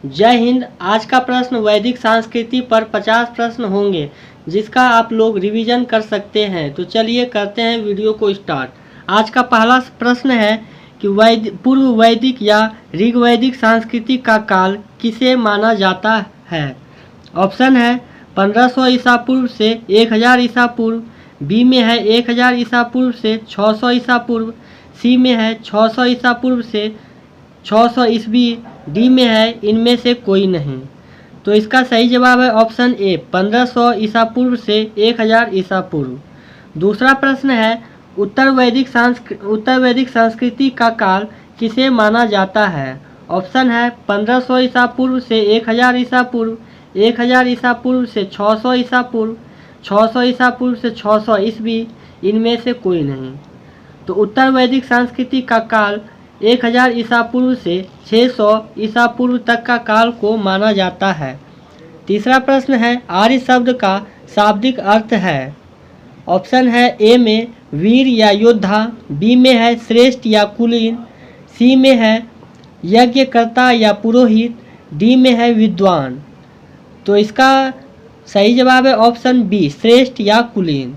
जय हिंद। आज का प्रश्न वैदिक संस्कृति पर 50 प्रश्न होंगे जिसका आप लोग रिवीजन कर सकते हैं। तो चलिए करते हैं वीडियो को स्टार्ट। आज का पहला प्रश्न है कि पूर्व वैदिक या ऋग्वैदिक संस्कृति का काल किसे माना जाता है। ऑप्शन है 1500 ईसा पूर्व से 1000 ईसा पूर्व, बी में है 1000 ईसा पूर्व से 600 ईसा पूर्व, सी में है 600 ईसा पूर्व से 600 ईस्वी, डी में है इनमें से कोई नहीं। तो इसका सही जवाब है ऑप्शन ए 1500 ईसा पूर्व से 1000 ईसा पूर्व। दूसरा प्रश्न है उत्तर वैदिक संस्कृति का काल किसे माना जाता है। ऑप्शन है 1500 ईसा पूर्व से 1000 ईसा पूर्व, 1000 ईसा पूर्व से 600 ईसा पूर्व, 600 ईसा पूर्व से 600 ईस्वी, इनमें से कोई नहीं। तो उत्तर वैदिक संस्कृति का काल 1000 ईसा पूर्व से 600 ईसा पूर्व तक का काल को माना जाता है। तीसरा प्रश्न है आर्य शब्द का शाब्दिक अर्थ है। ऑप्शन है ए में वीर या योद्धा, बी में है श्रेष्ठ या कुलीन, सी में है यज्ञकर्ता या पुरोहित, डी में है विद्वान। तो इसका सही जवाब है ऑप्शन बी श्रेष्ठ या कुलीन।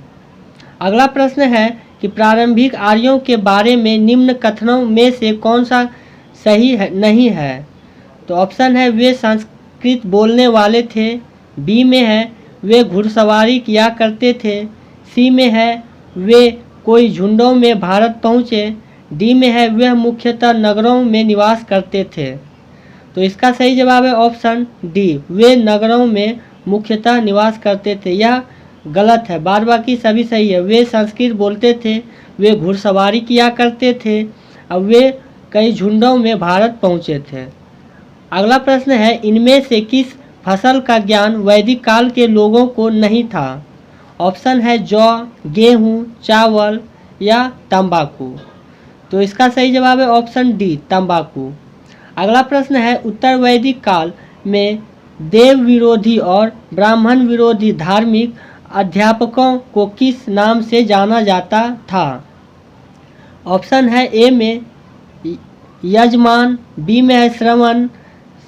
अगला प्रश्न है कि प्रारंभिक आर्यों के बारे में निम्न कथनों में से कौन सा सही नहीं है। तो ऑप्शन है वे संस्कृत बोलने वाले थे, बी में है वे घुड़सवारी किया करते थे, सी में है वे कोई झुंडों में भारत पहुँचे, डी में है वे मुख्यतः नगरों में निवास करते थे। तो इसका सही जवाब है ऑप्शन डी वे नगरों में मुख्यतः निवास करते थे। यह गलत है, बाद बाकी सभी सही है। वे संस्कृत बोलते थे, वे घुड़सवारी किया करते थे, अब वे कई झुंडों में भारत पहुँचे थे। अगला प्रश्न है इनमें से किस फसल का ज्ञान वैदिक काल के लोगों को नहीं था। ऑप्शन है जौ, गेहूँ, चावल या तंबाकू। तो इसका सही जवाब है ऑप्शन डी तंबाकू। अगला प्रश्न है उत्तर वैदिक काल में देव विरोधी और ब्राह्मण विरोधी धार्मिक अध्यापकों को किस नाम से जाना जाता था। ऑप्शन है ए में यजमान, बी में है श्रवण,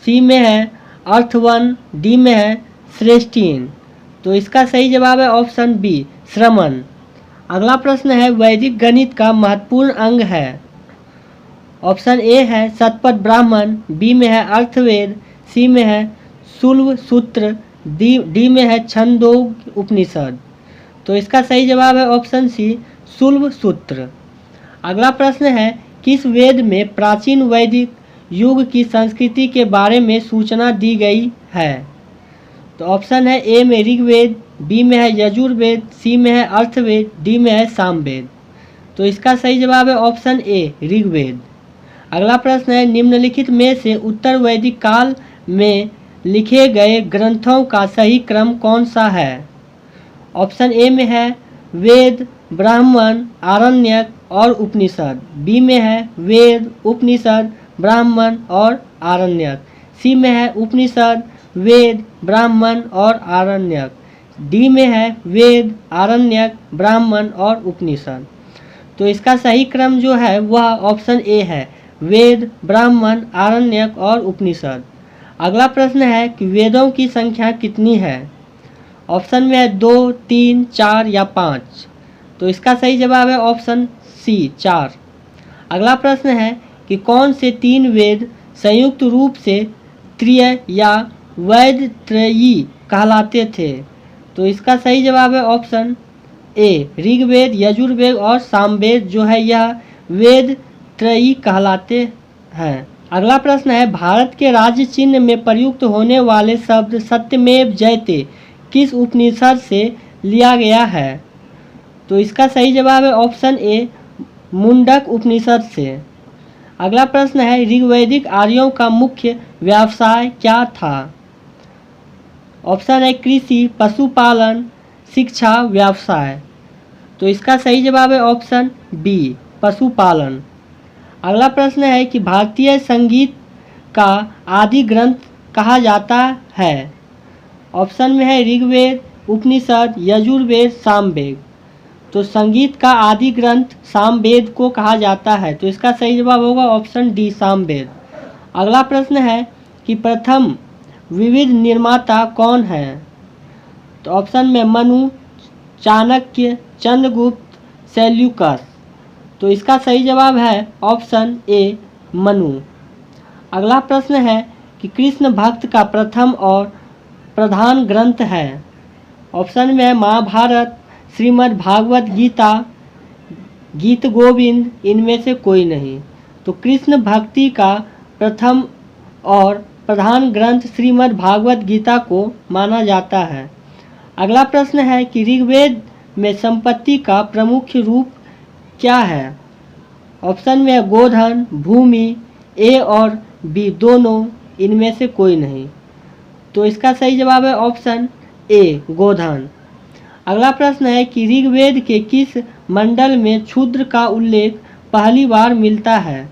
सी में है अर्थवन, डी में है श्रेष्ठीन। तो इसका सही जवाब है ऑप्शन बी श्रवण। अगला प्रश्न है वैदिक गणित का महत्वपूर्ण अंग है। ऑप्शन ए है शतपथ ब्राह्मण, बी में है अर्थवेद, सी में है शुल्ब सूत्र, डी में है छंदोग उपनिषद। तो इसका सही जवाब है ऑप्शन सी शुल्ब सूत्र। अगला प्रश्न है किस वेद में प्राचीन वैदिक युग की संस्कृति के बारे में सूचना दी गई है। तो ऑप्शन है ए में ऋग्वेद, बी में है यजुर्वेद, सी में है अर्थवेद, डी में है सामवेद। तो इसका सही जवाब है ऑप्शन ए ऋग्वेद। अगला प्रश्न है निम्नलिखित में से उत्तर वैदिक काल में लिखे गए ग्रंथों का सही क्रम कौन सा है। ऑप्शन ए में है वेद, ब्राह्मण, आरण्यक और उपनिषद, बी में है वेद, उपनिषद, ब्राह्मण और आरण्यक, सी में है उपनिषद, वेद, ब्राह्मण और आरण्यक, डी में है वेद, आरण्यक, ब्राह्मण और उपनिषद। तो इसका सही क्रम जो है वह ऑप्शन ए है वेद, ब्राह्मण, आरण्यक और उपनिषद। अगला प्रश्न है कि वेदों की संख्या कितनी है। ऑप्शन में है 2, 3, 4 या 5। तो इसका सही जवाब है ऑप्शन सी 4। अगला प्रश्न है कि कौन से 3 वेद संयुक्त रूप से त्रय या वैद त्रयी कहलाते थे। तो इसका सही जवाब है ऑप्शन ए ऋग्वेद, यजुर्वेद और सामवेद जो है यह वेद त्रयी कहलाते हैं। अगला प्रश्न है भारत के राज्य चिन्ह में प्रयुक्त होने वाले शब्द सत्यमेव जयते किस उपनिषद से लिया गया है। तो इसका सही जवाब है ऑप्शन ए मुंडक उपनिषद से। अगला प्रश्न है ऋग्वैदिक आर्यों का मुख्य व्यवसाय क्या था। ऑप्शन है कृषि, पशुपालन, शिक्षा, व्यवसाय। तो इसका सही जवाब है ऑप्शन बी पशुपालन। अगला प्रश्न है कि भारतीय संगीत का आदि ग्रंथ कहा जाता है। ऑप्शन में है ऋग्वेद, उपनिषद, यजुर्वेद, सामवेद। तो संगीत का आदि ग्रंथ सामवेद को कहा जाता है। तो इसका सही जवाब होगा ऑप्शन डी सामवेद। अगला प्रश्न है कि प्रथम विविध निर्माता कौन है? तो ऑप्शन में मनु, चाणक्य, चंद्रगुप्त, सेल्यूकस। तो इसका सही जवाब है ऑप्शन ए मनु। अगला प्रश्न है कि कृष्ण भक्त का प्रथम और प्रधान ग्रंथ है। ऑप्शन में है महाभारत, श्रीमद् भागवत गीता, गीत गोविंद, इनमें से कोई नहीं। तो कृष्ण भक्ति का प्रथम और प्रधान ग्रंथ श्रीमद् भागवत गीता को माना जाता है। अगला प्रश्न है कि ऋग्वेद में संपत्ति का प्रमुख रूप क्या है? ऑप्शन में है गोधन, भूमि, ए और बी दोनों, इनमें से कोई नहीं। तो इसका सही जवाब है ऑप्शन ए गोधन। अगला प्रश्न है कि ऋग्वेद के किस मंडल में क्षुद्र का उल्लेख पहली बार मिलता है?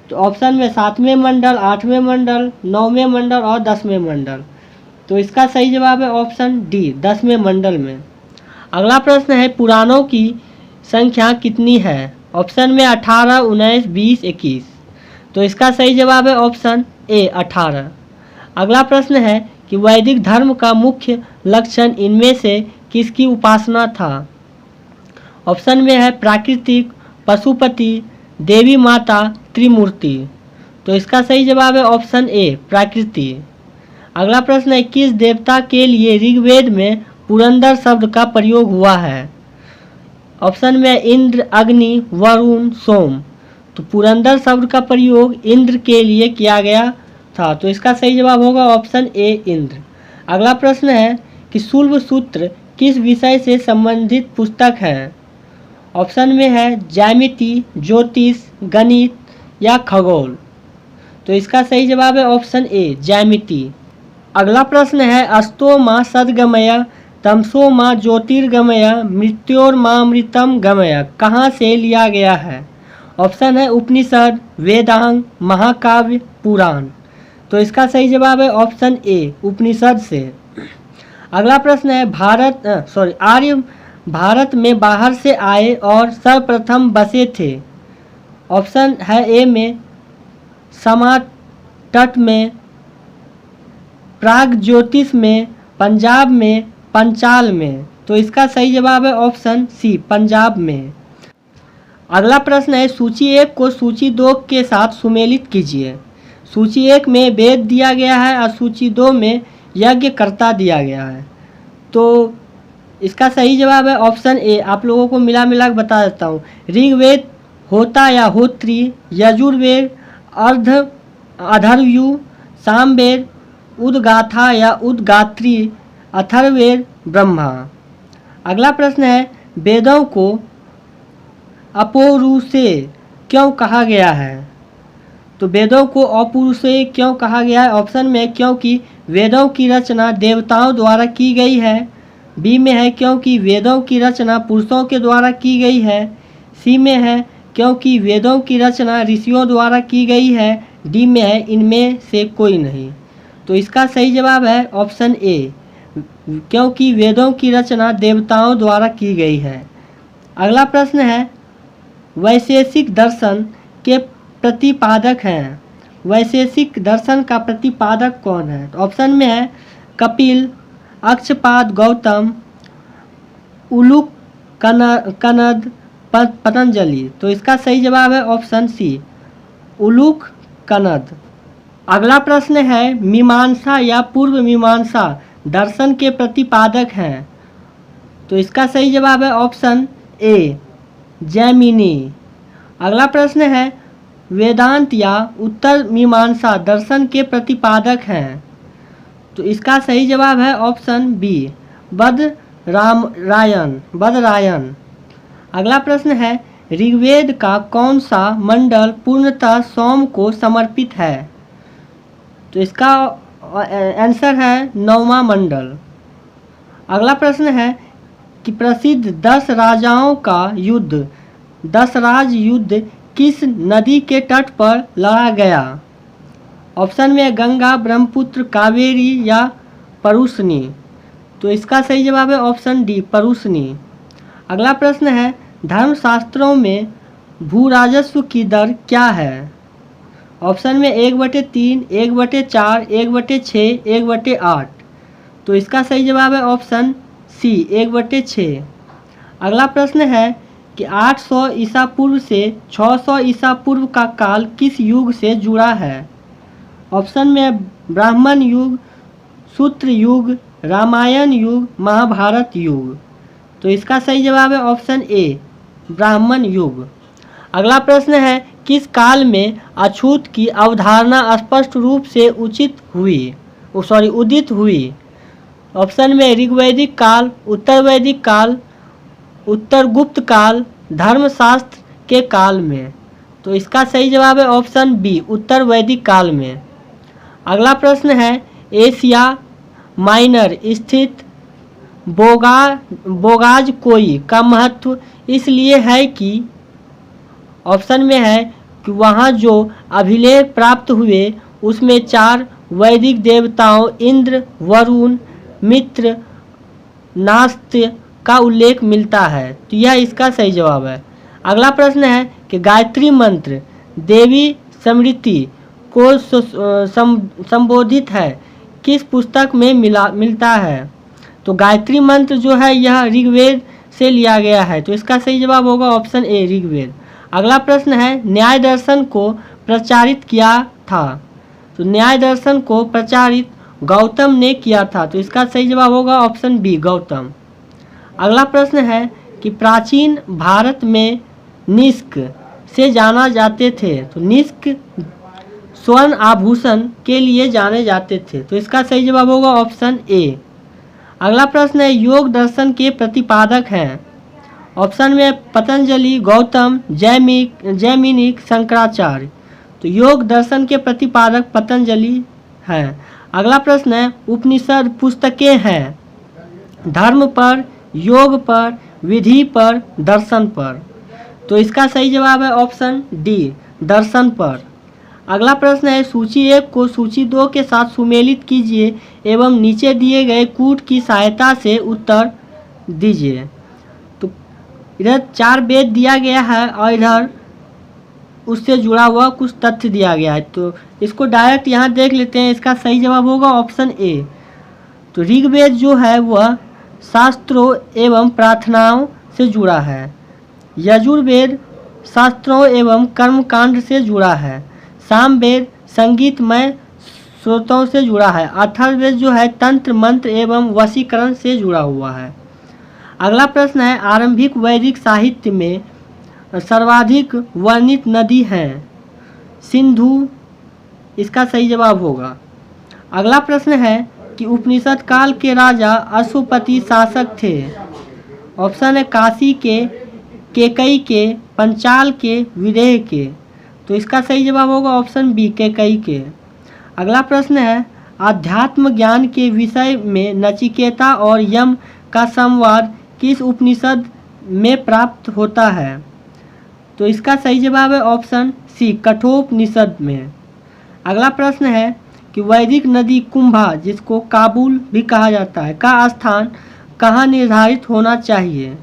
तो ऑप्शन में 7वें मंडल, 8वें मंडल, 9वें मंडल और 10वें मंडल। तो इसका सही जवाब है ऑप्शन डी 10वें मंडल में। अगला प्रश्न है पुराणों की संख्या कितनी है? ऑप्शन में 18, 19, 20, 21। तो इसका सही जवाब है ऑप्शन ए 18। अगला प्रश्न है कि वैदिक धर्म का मुख्य लक्षण इनमें से किसकी उपासना था? ऑप्शन में है प्राकृतिक, पशुपति, देवी माता, त्रिमूर्ति। तो इसका सही जवाब है ऑप्शन ए प्राकृति। अगला प्रश्न है किस देवता के लिए ऋग्वेद में पुरंदर शब्द का प्रयोग हुआ है? ऑप्शन में इंद्र, अग्नि, वरुण, सोम। तो पुरंदर शब्द का प्रयोग इंद्र के लिए किया गया था। तो इसका सही जवाब होगा ऑप्शन ए इंद्र। अगला प्रश्न है कि शुल्ब सूत्र किस विषय से संबंधित पुस्तक है? ऑप्शन में है ज्यामिति, ज्योतिष, गणित या खगोल। तो इसका सही जवाब है ऑप्शन ए ज्यामिति। अगला प्रश्न है अस्तो माँ सद्गमय, तमसो माँ ज्योतिर्गमय, मृत्योर्मामृतम गमय कहाँ से लिया गया है? ऑप्शन है उपनिषद, वेदांग, महाकाव्य, पुराण। तो इसका सही जवाब है ऑप्शन ए उपनिषद से। अगला प्रश्न है आर्य भारत में बाहर से आए और सर्वप्रथम बसे थे। ऑप्शन है ए में समा तट में, प्राग ज्योतिष में, पंजाब में, पंचाल में। तो इसका सही जवाब है ऑप्शन सी पंजाब में। अगला प्रश्न है सूची 1 को सूची 2 के साथ सुमेलित कीजिए। सूची 1 में वेद दिया गया है और सूची 2 में यज्ञकर्ता दिया गया है। तो इसका सही जवाब है ऑप्शन ए। आप लोगों को मिला के बता देता हूँ। ऋग्वेद होता या होत्री, यजुर्वेद अधर्वयु, सामवेद उद्गाथा या उद्गात्री, अथर्ववेद ब्रह्मा। अगला प्रश्न है वेदों को अपौरुषेय क्यों कहा गया है? तो वेदों को अपौरुषेय क्यों कहा गया है? ऑप्शन में क्योंकि वेदों की रचना देवताओं द्वारा की गई है, बी में है क्योंकि वेदों की रचना पुरुषों के द्वारा की गई है, सी में है क्योंकि वेदों की रचना ऋषियों द्वारा की गई है, डी में है इनमें से कोई नहीं। तो इसका सही जवाब है ऑप्शन ए क्योंकि वेदों की रचना देवताओं द्वारा की गई है। अगला प्रश्न है वैशेषिक दर्शन के प्रतिपादक हैं। वैशेषिक दर्शन का प्रतिपादक कौन है? तो ऑप्शन में है कपिल, अक्षपाद गौतम, उलूक कनद, पतंजलि। तो इसका सही जवाब है ऑप्शन सी उलूक कनद। अगला प्रश्न है मीमांसा या पूर्व मीमांसा दर्शन के प्रतिपादक हैं। तो इसका सही जवाब है ऑप्शन ए जैमिनी। अगला प्रश्न है वेदांत या उत्तर मीमांसा दर्शन के प्रतिपादक हैं। तो इसका सही जवाब है ऑप्शन बी बदरायन। अगला प्रश्न है ऋग्वेद का कौन सा मंडल पूर्णतः सोम को समर्पित है? तो इसका आंसर है 9वां मंडल। अगला प्रश्न है कि प्रसिद्ध 10 राजाओं का युद्ध दशराज युद्ध किस नदी के तट पर लड़ा गया? ऑप्शन में गंगा, ब्रह्मपुत्र, कावेरी या परुष्णी। तो इसका सही जवाब है ऑप्शन डी परुष्णी। अगला प्रश्न है धर्मशास्त्रों में भू राजस्व की दर क्या है? ऑप्शन में 1/3, 1/4, 1/6, 1/8। तो इसका सही जवाब है ऑप्शन सी 1/6। अगला प्रश्न है कि 800 ईसा पूर्व से 600 ईसा पूर्व का काल किस युग से जुड़ा है? ऑप्शन में ब्राह्मण युग, सूत्र युग, रामायण युग, महाभारत युग। तो इसका सही जवाब है ऑप्शन ए ब्राह्मण युग। अगला प्रश्न है किस काल में अछूत की अवधारणा स्पष्ट रूप से उदित हुई? ऑप्शन में ऋग्वैदिक काल, उत्तर वैदिक काल, उत्तर गुप्त काल, धर्मशास्त्र के काल में। तो इसका सही जवाब है ऑप्शन बी उत्तर वैदिक काल में। अगला प्रश्न है एशिया माइनर स्थित बोगाज कोई का महत्व इसलिए है कि ऑप्शन में है कि वहाँ जो अभिलेख प्राप्त हुए उसमें 4 वैदिक देवताओं इंद्र, वरुण, मित्र, नास्त्य का उल्लेख मिलता है। तो यह इसका सही जवाब है। अगला प्रश्न है कि गायत्री मंत्र देवी स्मृति को संबोधित है किस पुस्तक में मिलता है? तो गायत्री मंत्र जो है यह ऋग्वेद से लिया गया है। तो इसका सही जवाब होगा ऑप्शन ए ऋग्वेद। अगला प्रश्न है न्याय दर्शन को प्रचारित किया था? तो न्याय दर्शन को प्रचारित गौतम ने किया था। तो इसका सही जवाब होगा ऑप्शन बी गौतम। अगला प्रश्न है कि प्राचीन भारत में निष्क से जाना जाते थे। तो निष्क स्वर्ण आभूषण के लिए जाने जाते थे। तो इसका सही जवाब होगा ऑप्शन ए। अगला प्रश्न है योग दर्शन के प्रतिपादक हैं? ऑप्शन में पतंजलि, गौतम, जैमिनिक, शंकराचार्य। तो योग दर्शन के प्रतिपादक पतंजलि हैं। अगला प्रश्न है उपनिषद पुस्तकें हैं धर्म पर, योग पर, विधि पर, दर्शन पर। तो इसका सही जवाब है ऑप्शन डी दर्शन पर। अगला प्रश्न है सूची 1 को सूची 2 के साथ सुमेलित कीजिए एवं नीचे दिए गए कूट की सहायता से उत्तर दीजिए। तो इधर 4 वेद दिया गया है और इधर उससे जुड़ा हुआ कुछ तथ्य दिया गया है। तो इसको डायरेक्ट यहाँ देख लेते हैं। इसका सही जवाब होगा ऑप्शन ए। तो ऋग्वेद जो है वह शास्त्रों एवं प्रार्थनाओं से जुड़ा है। यजुर्वेद शास्त्रों एवं कर्मकांड से जुड़ा है। सामवेद संगीतमय स्रोतों से जुड़ा है। अथर्ववेद जो है तंत्र मंत्र एवं वशीकरण से जुड़ा हुआ है। अगला प्रश्न है आरंभिक वैदिक साहित्य में सर्वाधिक वर्णित नदी है? सिंधु इसका सही जवाब होगा। अगला प्रश्न है कि उपनिषद काल के राजा अश्वपति शासक थे? ऑप्शन है काशी के, केकई के, पंचाल के, विदेह के। तो इसका सही जवाब होगा ऑप्शन बी केकई के। अगला प्रश्न है आध्यात्म ज्ञान के विषय में नचिकेता और यम का संवाद किस उपनिषद में प्राप्त होता है? तो इसका सही जवाब है ऑप्शन सी कठोपनिषद में। अगला प्रश्न है कि वैदिक नदी कुंभा जिसको काबुल भी कहा जाता है का स्थान कहाँ निर्धारित होना चाहिए?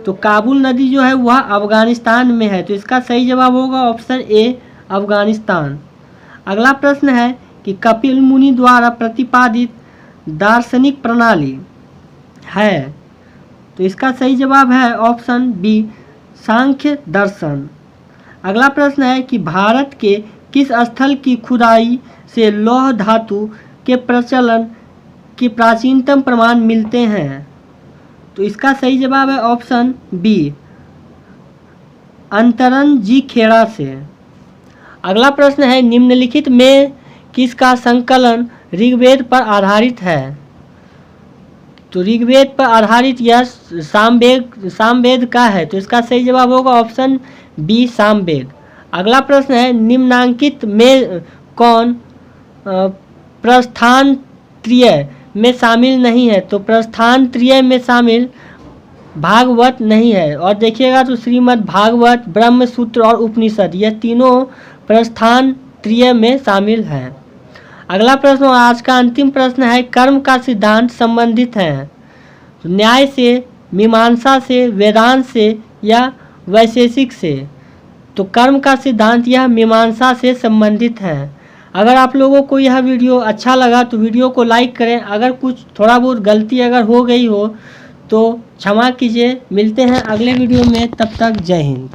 तो काबुल नदी जो है वह अफगानिस्तान में है। तो इसका सही जवाब होगा ऑप्शन ए अफगानिस्तान। अगला प्रश्न है कि कपिल मुनि द्वारा प्रतिपादित दार्शनिक प्रणाली है? तो इसका सही जवाब है ऑप्शन बी सांख्य दर्शन। अगला प्रश्न है कि भारत के किस स्थल की खुदाई से लौह धातु के प्रचलन के प्राचीनतम प्रमाण मिलते हैं? तो इसका सही जवाब है ऑप्शन बी अंतरन जी खेड़ा से। अगला प्रश्न है निम्नलिखित में किसका संकलन ऋग्वेद पर आधारित है? तो ऋग्वेद पर आधारित यह सामवेद का है। तो इसका सही जवाब होगा ऑप्शन बी सामवेद। अगला प्रश्न है निम्नांकित में कौन प्रस्थान त्रय में शामिल नहीं है? तो प्रस्थान त्रय में शामिल भागवत नहीं है। और देखिएगा तो श्रीमद् भागवत, ब्रह्म सूत्र और उपनिषद यह तीनों प्रस्थान त्रय में शामिल हैं। अगला प्रश्न आज का अंतिम प्रश्न है कर्म का सिद्धांत संबंधित है? तो न्याय से, मीमांसा से, वेदांत से या वैशेषिक से? तो कर्म का सिद्धांत यह मीमांसा से संबंधित है। अगर आप लोगों को यह वीडियो अच्छा लगा तो वीडियो को लाइक करें। अगर कुछ थोड़ा बहुत गलती अगर हो गई हो तो क्षमा कीजिए। मिलते हैं अगले वीडियो में, तब तक जय हिंद।